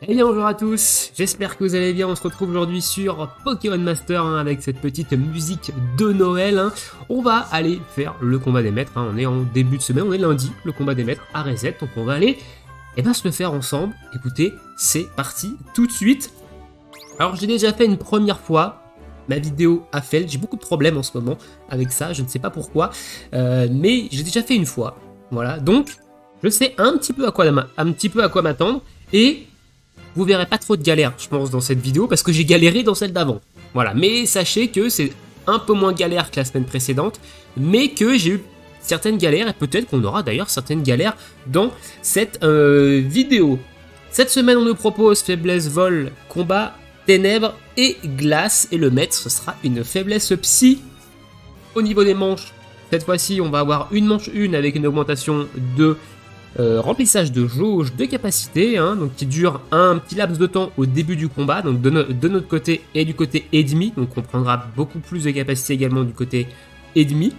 Eh bien bonjour à tous, j'espère que vous allez bien. On se retrouve aujourd'hui sur Pokémon Master avec cette petite musique de Noël. On va aller faire le combat des maîtres, on est en début de semaine, on est lundi, le combat des maîtres à Reset, donc on va aller se le faire ensemble. Écoutez, c'est parti tout de suite. Alors j'ai déjà fait une première fois, ma vidéo a fail, j'ai beaucoup de problèmes en ce moment avec ça, je ne sais pas pourquoi, mais j'ai déjà fait une fois, voilà, donc je sais un petit peu à quoi m'attendre, et vous verrez pas trop de galères, je pense, dans cette vidéo, parce que j'ai galéré dans celle d'avant. Voilà, mais sachez que c'est un peu moins galère que la semaine précédente, mais que j'ai eu certaines galères, et peut-être qu'on aura d'ailleurs certaines galères dans cette vidéo. Cette semaine, on nous propose faiblesse, vol, combat, ténèbres et glace, et le maître, ce sera une faiblesse psy. Au niveau des manches, cette fois-ci, on va avoir une manche 1 avec une augmentation de remplissage de jauge de capacité, donc qui dure un petit laps de temps au début du combat, donc de notre côté et du côté ennemi, donc on prendra beaucoup plus de capacité également du côté ennemi.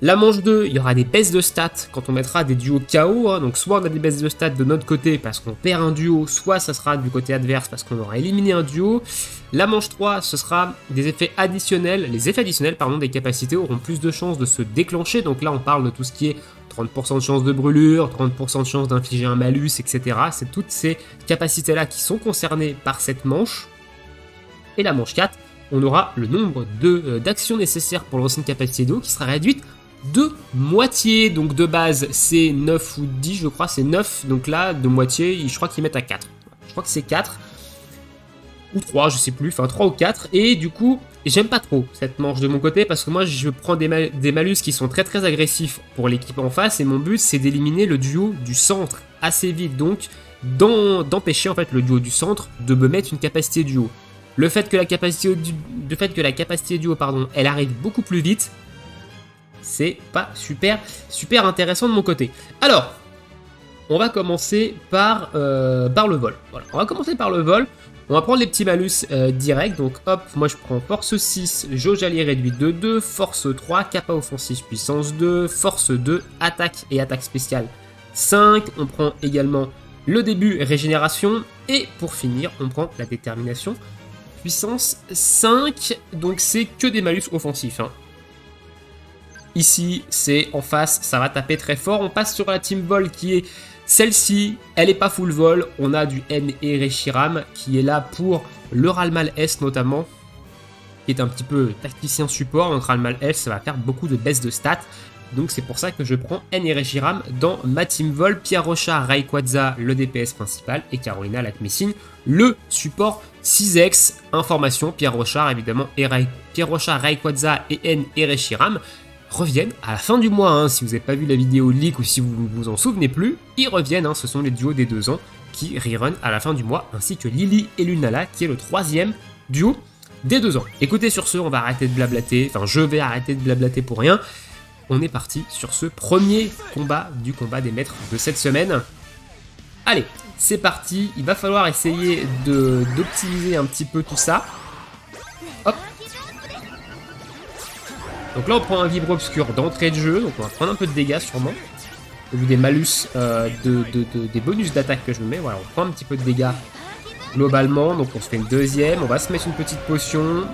La manche 2, il y aura des baisses de stats quand on mettra des duos KO, donc soit on a des baisses de stats de notre côté parce qu'on perd un duo, soit ça sera du côté adverse parce qu'on aura éliminé un duo. La manche 3, ce sera des effets additionnels, les effets additionnels des capacités auront plus de chances de se déclencher, donc là on parle de tout ce qui est 30% de chance de brûlure, 30% de chance d'infliger un malus, etc. C'est toutes ces capacités-là qui sont concernées par cette manche. Et la manche 4, on aura le nombre d'actions nécessaires pour lancer une capacité d'eau qui sera réduite de moitié. Donc de base, c'est 9 ou 10, je crois, c'est 9. Donc là, de moitié, je crois qu'ils mettent à 4. Je crois que c'est 4. Ou 3, je sais plus, enfin 3 ou 4. Et du coup, j'aime pas trop cette manche de mon côté parce que moi je prends des malus qui sont très très agressifs pour l'équipe en face et mon but c'est d'éliminer le duo du centre assez vite, donc d'empêcher en fait le duo du centre de me mettre une capacité duo. Le fait que la capacité duo elle arrive beaucoup plus vite, c'est pas super intéressant de mon côté. Alors, on va commencer par le vol. Voilà, on va commencer par le vol. On va prendre les petits malus directs, donc hop, moi je prends force 6, jauge alliée réduite de 2, force 3, capa offensif puissance 2, force 2, attaque et attaque spéciale 5, on prend également le début régénération, et pour finir, on prend la détermination puissance 5, donc c'est que des malus offensifs. Ici, c'est en face, ça va taper très fort, on passe sur la team vol qui est... Celle-ci, elle n'est pas full vol, on a du N et Reshiram qui est là pour le Ralmal S notamment, qui est un petit peu tacticien support, donc Ralmal S ça va faire beaucoup de baisse de stats, donc c'est pour ça que je prends N et Reshiram dans ma team vol. Pierre Rocha, Rayquaza, le DPS principal, et Carolina Lakmessine, le support 6X. Information, Pierre Rocha évidemment, Pierre Rocha, Rayquaza et N et Reshiram reviennent à la fin du mois, si vous n'avez pas vu la vidéo leak ou si vous ne vous en souvenez plus, ils reviennent, ce sont les duos des 2 ans qui rerun à la fin du mois, ainsi que Lily et Lunala qui est le 3e duo des 2 ans. Écoutez, sur ce, on va arrêter de blablater, je vais arrêter de blablater pour rien. On est parti sur ce premier combat du combat des maîtres de cette semaine. Allez, c'est parti, il va falloir essayer d'optimiser un petit peu tout ça. Hop. Donc là on prend un vibre obscur d'entrée de jeu, donc on va prendre un peu de dégâts sûrement. Au vu des malus, des bonus d'attaque que je me mets, voilà, on prend un petit peu de dégâts globalement. Donc on se fait une deuxième, on va se mettre une petite potion.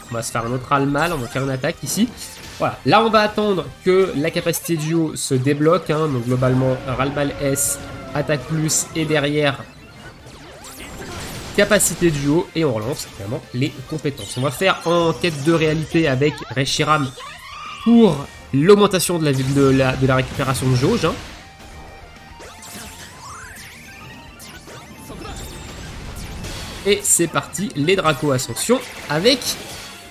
On va se faire un autre Ralmal, on va faire une attaque ici. Voilà, là on va attendre que la capacité duo se débloque, donc globalement Ralmal S, attaque plus, et derrière... capacité duo, et on relance évidemment les compétences. On va faire en quête de réalité avec Reshiram pour l'augmentation de la récupération de jauge. Et c'est parti, les Draco Ascension avec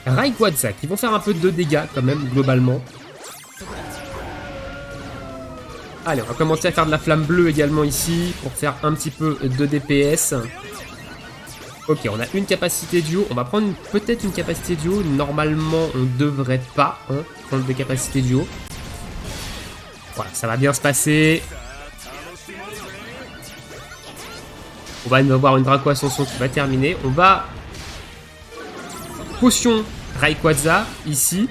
Rayquaza qui vont faire un peu de dégâts quand même globalement. Allez, on va commencer à faire de la flamme bleue également ici pour faire un petit peu de DPS. Ok, on a une capacité duo, on va prendre peut-être une capacité duo, normalement on devrait pas prendre des capacités duo. Voilà, ça va bien se passer. On va avoir une Draco Ascension qui va terminer, on va... Potion Rayquaza ici.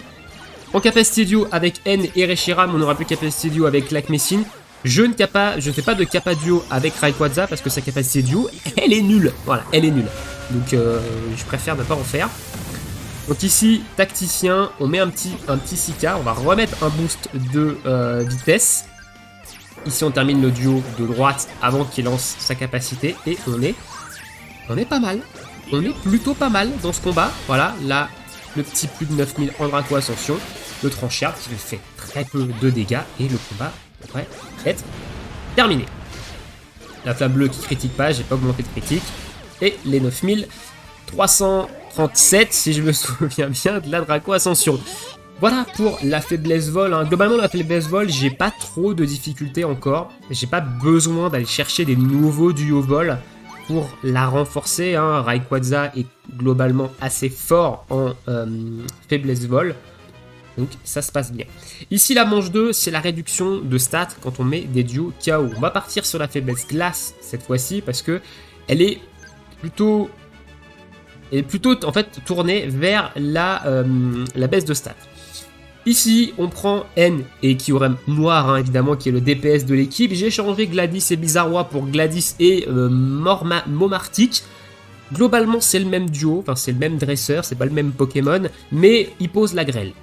En capacité duo avec N et Reshiram, on aura plus capacité duo avec Lakmessine. Je ne fais pas de kappa duo avec Rayquaza parce que sa capacité duo, elle est nulle. Voilà, elle est nulle. Donc je préfère ne pas en faire. Donc ici, tacticien, on met un petit Sika. On va remettre un boost de vitesse. Ici, on termine le duo de droite avant qu'il lance sa capacité. Et on est pas mal. On est plutôt pas mal dans ce combat. Voilà, là, le petit plus de 9000 en Draco Ascension. Le tranchard qui fait très peu de dégâts. Et le combat devrait être terminé. La flamme bleue qui critique pas, j'ai pas augmenté de critique. Et les 9337, si je me souviens bien, de la Draco Ascension. Voilà pour la faiblesse vol. Hein. Globalement, la faiblesse vol, j'ai pas trop de difficultés encore. J'ai pas besoin d'aller chercher des nouveaux duos vol pour la renforcer. Hein. Rayquaza est globalement assez fort en faiblesse vol. Donc ça se passe bien. Ici la manche 2, c'est la réduction de stats quand on met des duos KO. On va partir sur la faiblesse glace cette fois-ci parce que elle est plutôt en fait tournée vers la baisse de stats. Ici on prend N et Kyurem Noir hein, évidemment qui est le DPS de l'équipe. J'ai changé Gladys et Bizarrois pour Gladys et Momartic. Globalement c'est le même duo, enfin c'est le même dresseur, c'est pas le même Pokémon, mais il pose la grêle.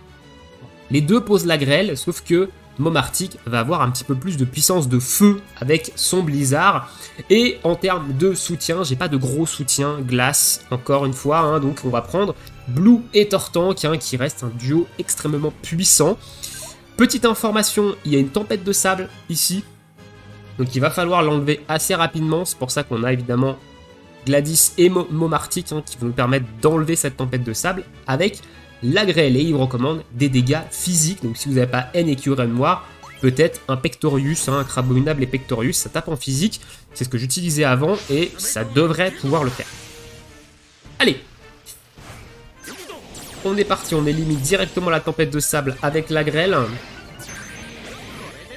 Les deux posent la grêle, sauf que Momartic va avoir un petit peu plus de puissance de feu avec son blizzard. Et en termes de soutien, j'ai pas de gros soutien glace, encore une fois. Hein, donc on va prendre Blue et Tortank, hein, qui reste un duo extrêmement puissant. Petite information, il y a une tempête de sable ici. Donc il va falloir l'enlever assez rapidement. C'est pour ça qu'on a évidemment Gladys et Momartic hein, qui vont nous permettre d'enlever cette tempête de sable avec la grêle. Et il vous recommande des dégâts physiques. Donc si vous n'avez pas N et Kyurem Noir, peut-être un Pectorius, hein, un Crabominable et Pectorius, ça tape en physique. C'est ce que j'utilisais avant et ça devrait pouvoir le faire. Allez, on est parti, on élimine directement la tempête de sable avec la grêle.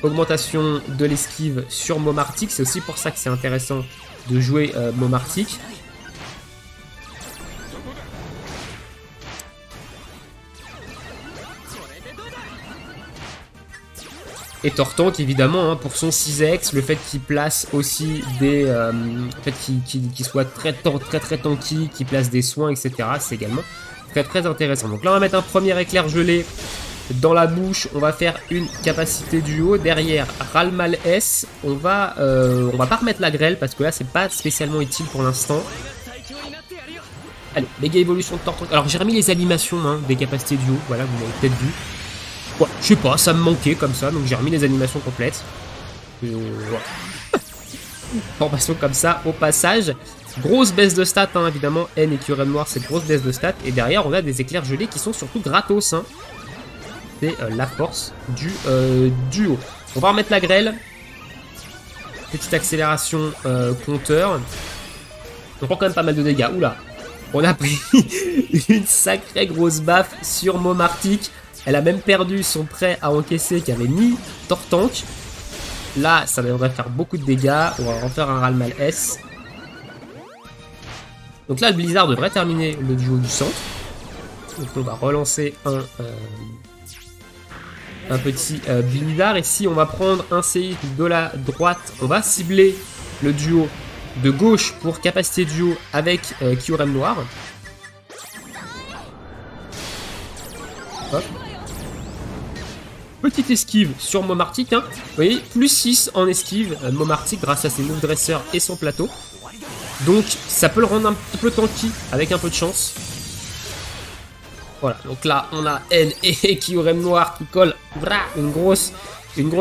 Augmentation de l'esquive sur Momartic, c'est aussi pour ça que c'est intéressant de jouer Momartic. Et Tortank évidemment hein, pour son 6x, le fait qu'il place aussi des... le fait qu'il soit très tanky, qu'il place des soins, etc. C'est également très intéressant. Donc là on va mettre un premier éclair gelé dans la bouche, on va faire une capacité duo. Derrière Ralmal S, on va pas remettre la grêle parce que là c'est pas spécialement utile pour l'instant. Allez, méga évolution de Tortank. Alors j'ai remis les animations hein, des capacités duo, voilà vous l'avez peut-être vu. Ouais, je sais pas, ça me manquait comme ça, donc j'ai remis les animations complètes. Voilà. Formation comme ça, au passage. Grosse baisse de stats, hein, évidemment. N et Kyurem Noir, c'est grosse baisse de stats. Et derrière, on a des éclairs gelés qui sont surtout gratos. Hein. C'est la force du duo. On va remettre la grêle. Petite accélération compteur. On prend quand même pas mal de dégâts. Oula, on a pris une sacrée grosse baffe sur Momartic. Elle a même perdu son prêt à encaisser qui avait mis Tortank. Là, ça devrait faire beaucoup de dégâts. On va en faire un Ralmal S. Donc là, le Blizzard devrait terminer le duo du centre. Donc on va relancer un petit Blizzard. Ici, on va prendre un séisme de la droite. On va cibler le duo de gauche pour capacité duo avec Kyurem Noir. Hop. Petite esquive sur Momartic, hein. Vous voyez, plus 6 en esquive, Momartic grâce à ses move dresseurs et son plateau. Donc ça peut le rendre un petit peu tanky avec un peu de chance. Voilà, donc là on a N et Kyurem Noir qui colle une grosse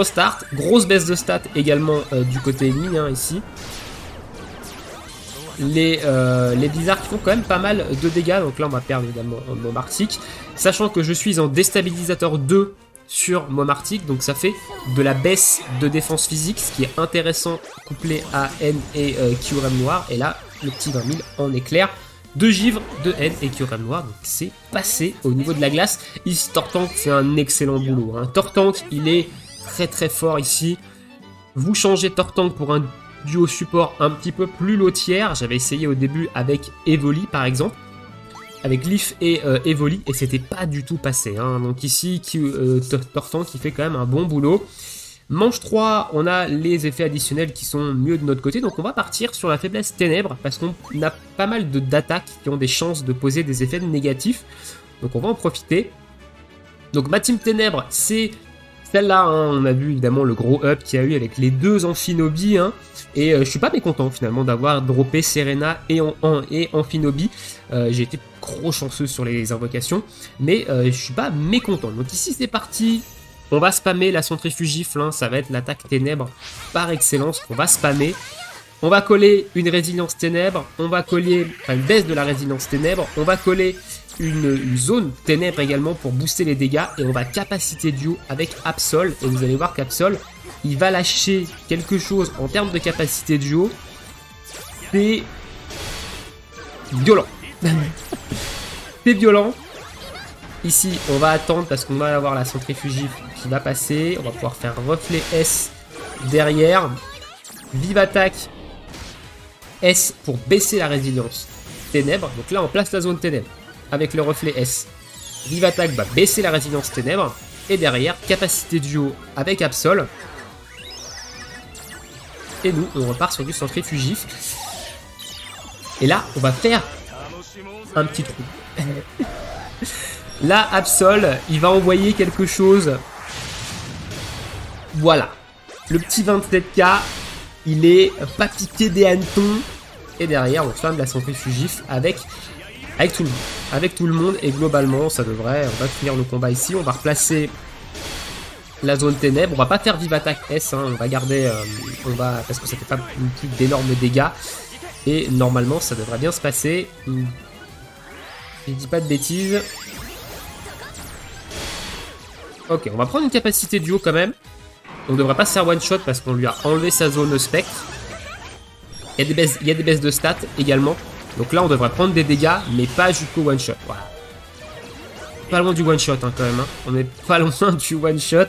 start. Grosse baisse de stats également du côté ennemi hein, ici. Les blizzards qui font quand même pas mal de dégâts. Donc là on va perdre évidemment Momartic. Sachant que je suis en déstabilisateur 2 sur Momartic, donc ça fait de la baisse de défense physique, ce qui est intéressant couplé à N et Kyurem Noir. Et là, le petit 20 000 en éclair de givre de N et Kyurem Noir. Donc c'est passé au niveau de la glace. Ici, Tortank fait un excellent boulot. Hein. Tortank, il est très fort ici. Vous changez Tortank pour un duo support un petit peu plus lotière. J'avais essayé au début avec Evoli par exemple. Avec Leaf et Evoli, et c'était pas du tout passé. Hein. Donc ici, Tortank qui fait quand même un bon boulot. Manche 3, on a les effets additionnels qui sont mieux de notre côté, donc on va partir sur la faiblesse ténèbres, parce qu'on a pas mal d'attaques qui ont des chances de poser des effets négatifs, donc on va en profiter. Donc ma team ténèbres, c'est celle-là, hein. On a vu évidemment le gros up qu'il y a eu avec les deux Amphinobi, hein. Et je suis pas mécontent finalement d'avoir droppé Serena et Amphinobi. J'ai été trop chanceux sur les invocations, mais je suis pas mécontent. Donc ici c'est parti. On va spammer la centrifugifle, hein, ça va être l'attaque ténèbres par excellence qu'on va spammer. On va coller une résilience ténèbres, on va coller une baisse de la résilience ténèbres, on va coller une zone ténèbres également pour booster les dégâts et on va capacité duo avec Absol. Et vous allez voir qu'Absol, il va lâcher quelque chose en termes de capacité duo. C'est violent. C'est violent. Ici, on va attendre parce qu'on va avoir la centrifugifle qui va passer. On va pouvoir faire reflet S derrière. Vive attaque S pour baisser la résilience ténèbres. Donc là, on place la zone ténèbres avec le reflet S. Vive attaque va baisser la résilience ténèbres. Et derrière, capacité duo avec Absol. Et nous, on repart sur du centrifugif. Et là, on va faire un petit trou. Là, Absol, il va envoyer quelque chose. Voilà. Le petit 27K, il est pas piqué des hannetons. Et derrière, on ferme la centrifugif avec tout le monde. Avec tout le monde. Et globalement, ça devrait... On va finir le combat ici. On va replacer la zone ténèbres. On va pas faire vive attaque S. Hein, on va garder... parce que ça fait pas non plus d'énormes dégâts. Et normalement, ça devrait bien se passer. Je dis pas de bêtises. Ok, on va prendre une capacité duo quand même. On devrait pas se faire one shot parce qu'on lui a enlevé sa zone spectre. Il y a des baisses de stats également. Donc là, on devrait prendre des dégâts, mais pas jusqu'au one shot. Voilà. Pas loin du one shot hein, quand même. Hein. On est pas loin du one shot.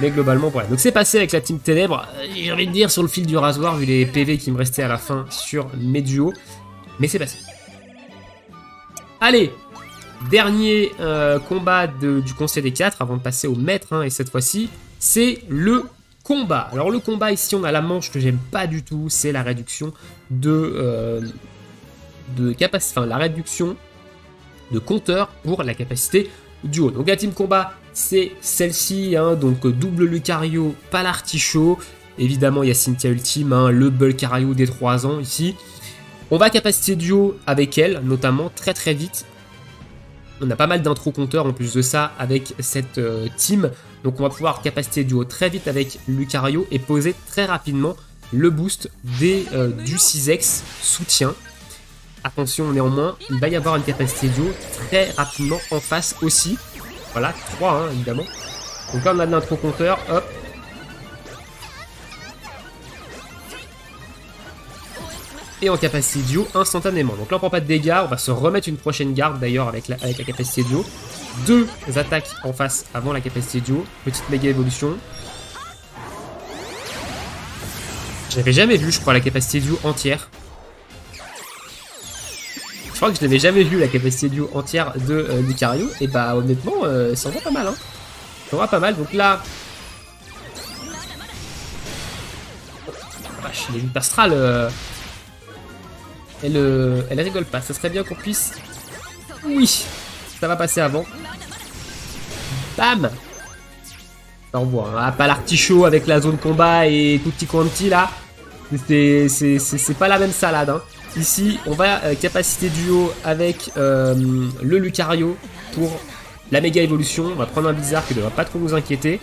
Mais globalement, voilà. Donc c'est passé avec la team ténèbres. J'ai envie de dire sur le fil du rasoir, vu les PV qui me restaient à la fin sur mes duos. Mais c'est passé. Allez! Dernier combat du Conseil des 4 avant de passer au maître, hein, et cette fois-ci, c'est le combat. Alors le combat ici, on a la manche que j'aime pas du tout, c'est la réduction de capacité, enfin la réduction de compteur pour la capacité duo. Donc la team combat, c'est celle-ci, hein, donc double Lucario, pas l'artichaut. Évidemment, il y a Cynthia Ultime, hein, le Bulcario des 3 ans ici. On va capacité duo avec elle, notamment très très vite. On a pas mal d'intro compteurs en plus de ça avec cette team. Donc on va pouvoir capacité duo très vite avec Lucario et poser très rapidement le boost du 6X soutien. Attention néanmoins, il va y avoir une capacité duo très rapidement en face aussi. Voilà, 3 hein, évidemment. Donc là on a de l'intro compteur, hop. Et en capacité duo instantanément. Donc là on prend pas de dégâts, on va se remettre une prochaine garde d'ailleurs avec la capacité duo. 2 attaques en face avant la capacité duo. Petite méga évolution. Je n'avais jamais vu je crois la capacité duo entière. Je crois que je n'avais jamais vu la capacité duo entière de Lucario. Et bah honnêtement ça en va pas mal hein. Ça en va pas mal donc là... Vache, les luttes astrales... Elle rigole pas, ça serait bien qu'on puisse... Oui, ça va passer avant. Bam. On revoit, hein. Pas l'artichaut avec la zone combat et tutti quanti là. C'est pas la même salade. Hein. Ici, on va capacité duo avec le Lucario pour la méga évolution. On va prendre un bizarre qui ne devrait pas trop nous inquiéter.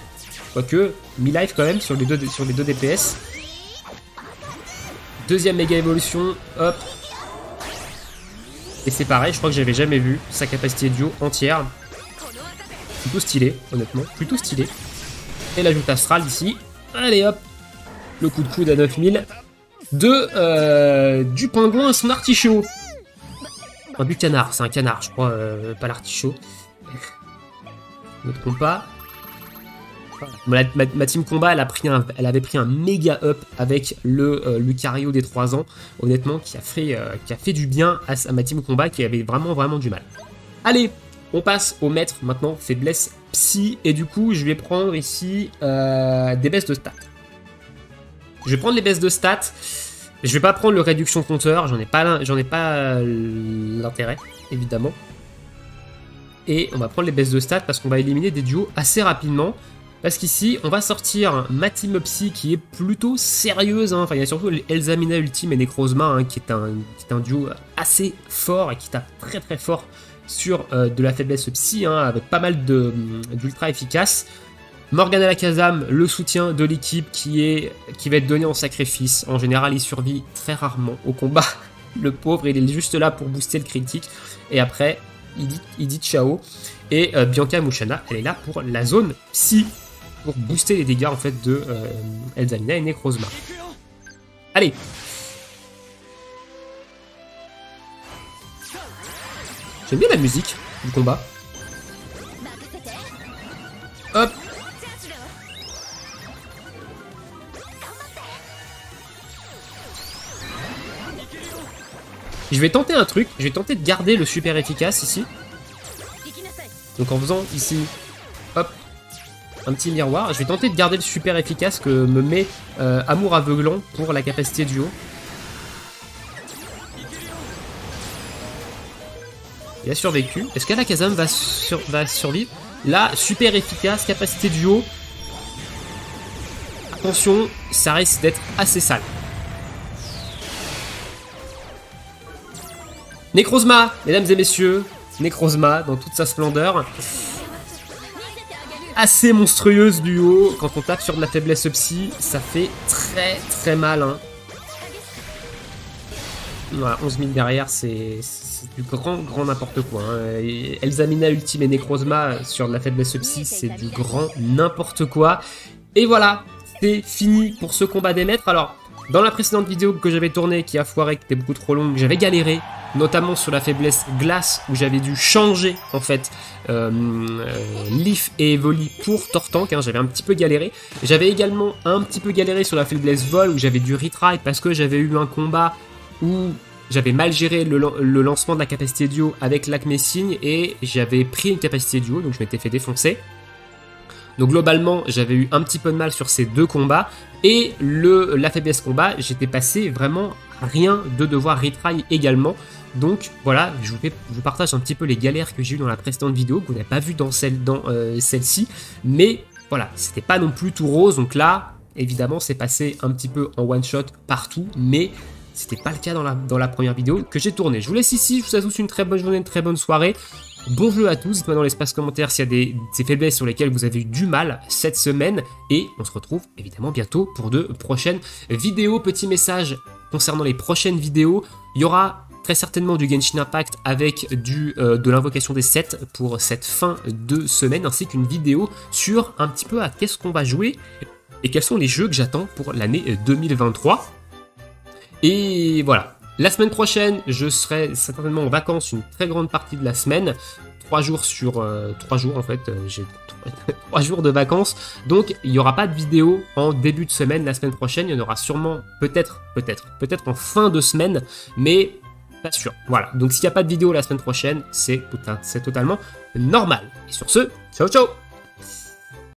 Quoique, mi-life quand même sur les deux DPS. Deuxième méga évolution, hop. Et c'est pareil, je crois que j'avais jamais vu sa capacité duo entière. Plutôt stylé, honnêtement, plutôt stylé. Et l'ajout astral ici. Allez hop, le coup de coude à 9000 du pingouin et son artichaut. Un du canard, c'est un canard, je crois, pas l'artichaut. Notre compas. Ma team combat, elle avait pris un méga up avec le Lucario des 3 ans, honnêtement, qui a fait du bien à ma team combat qui avait vraiment du mal. Allez, On passe au maître maintenant, faiblesse psy. Et du coup, je vais prendre ici des baisses de stats. Je vais prendre les baisses de stats. Je vais pas prendre le réduction compteur, j'en ai pas l'intérêt, évidemment. Et on va prendre les baisses de stats parce qu'on va éliminer des duos assez rapidement. Parce qu'ici, on va sortir ma team psy qui est plutôt sérieuse. Enfin, il y a surtout Elzamina Ultime et Necrozma hein, qui est un duo assez fort et qui tape très très fort sur de la faiblesse psy, hein, avec pas mal d'ultra efficaces. Morgana Lakazam, le soutien de l'équipe qui va être donné en sacrifice. En général, il survit très rarement au combat. Le pauvre, il est juste là pour booster le critique. Et après, il dit ciao. Et Bianca Mushana, elle est là pour la zone psy. Pour booster les dégâts en fait de Elzamina et Necrozma. Allez. J'aime bien la musique du combat. Hop. Je vais tenter un truc, je vais tenter de garder le super efficace ici. Donc en faisant ici, hop, un petit miroir. Je vais tenter de garder le super efficace que me met Amour Aveuglant pour la capacité duo. Il a survécu. Est-ce qu'Alakazam va survivre? Là, super efficace, capacité duo. Attention, ça risque d'être assez sale. Necrozma, mesdames et messieurs. Necrozma dans toute sa splendeur. Assez monstrueuse du haut. Quand on tape sur de la faiblesse psy, ça fait très très mal. Hein. Voilà, 11 000 derrière, c'est du grand n'importe quoi. Hein. Elzamina Ultime et Necrozma sur de la faiblesse psy, c'est du grand n'importe quoi. Et voilà, c'est fini pour ce combat des maîtres. Alors, dans la précédente vidéo que j'avais tournée, qui a foiré, qui était beaucoup trop longue, j'avais galéré, notamment sur la faiblesse glace, où j'avais dû changer, en fait, Leaf et Evoli pour Tortank, hein, j'avais un petit peu galéré. J'avais également un petit peu galéré sur la faiblesse vol, où j'avais dû retry, parce que j'avais eu un combat où j'avais mal géré le lancement de la capacité duo avec l'Acme Signe, et j'avais pris une capacité duo, donc je m'étais fait défoncer. Donc globalement, j'avais eu un petit peu de mal sur ces deux combats. Et la faiblesse combat, j'étais passé vraiment à rien de devoir retry également. Donc voilà, je vous partage un petit peu les galères que j'ai eues dans la précédente vidéo, que vous n'avez pas vu dans celle-ci. Mais voilà, c'était pas non plus tout rose. Donc là, évidemment, c'est passé un petit peu en one shot partout. Mais c'était pas le cas dans la première vidéo que j'ai tournée. Je vous laisse ici, je vous souhaite tous une très bonne journée, une très bonne soirée. Bon jeu à tous, dites-moi dans l'espace commentaire s'il y a ces faiblesses sur lesquelles vous avez eu du mal cette semaine. Et on se retrouve évidemment bientôt pour de prochaines vidéos. Petit message concernant les prochaines vidéos, il y aura très certainement du Genshin Impact avec de l'invocation des 7 pour cette fin de semaine, ainsi qu'une vidéo sur un petit peu à qu'est-ce qu'on va jouer et quels sont les jeux que j'attends pour l'année 2023. Et voilà. La semaine prochaine, je serai certainement en vacances une très grande partie de la semaine. 3 jours en fait, j'ai 3 jours de vacances. Donc il n'y aura pas de vidéo en début de semaine la semaine prochaine. Il y en aura sûrement peut-être en fin de semaine, mais pas sûr. Voilà, donc s'il n'y a pas de vidéo la semaine prochaine, c'est totalement normal. Et sur ce, ciao ciao!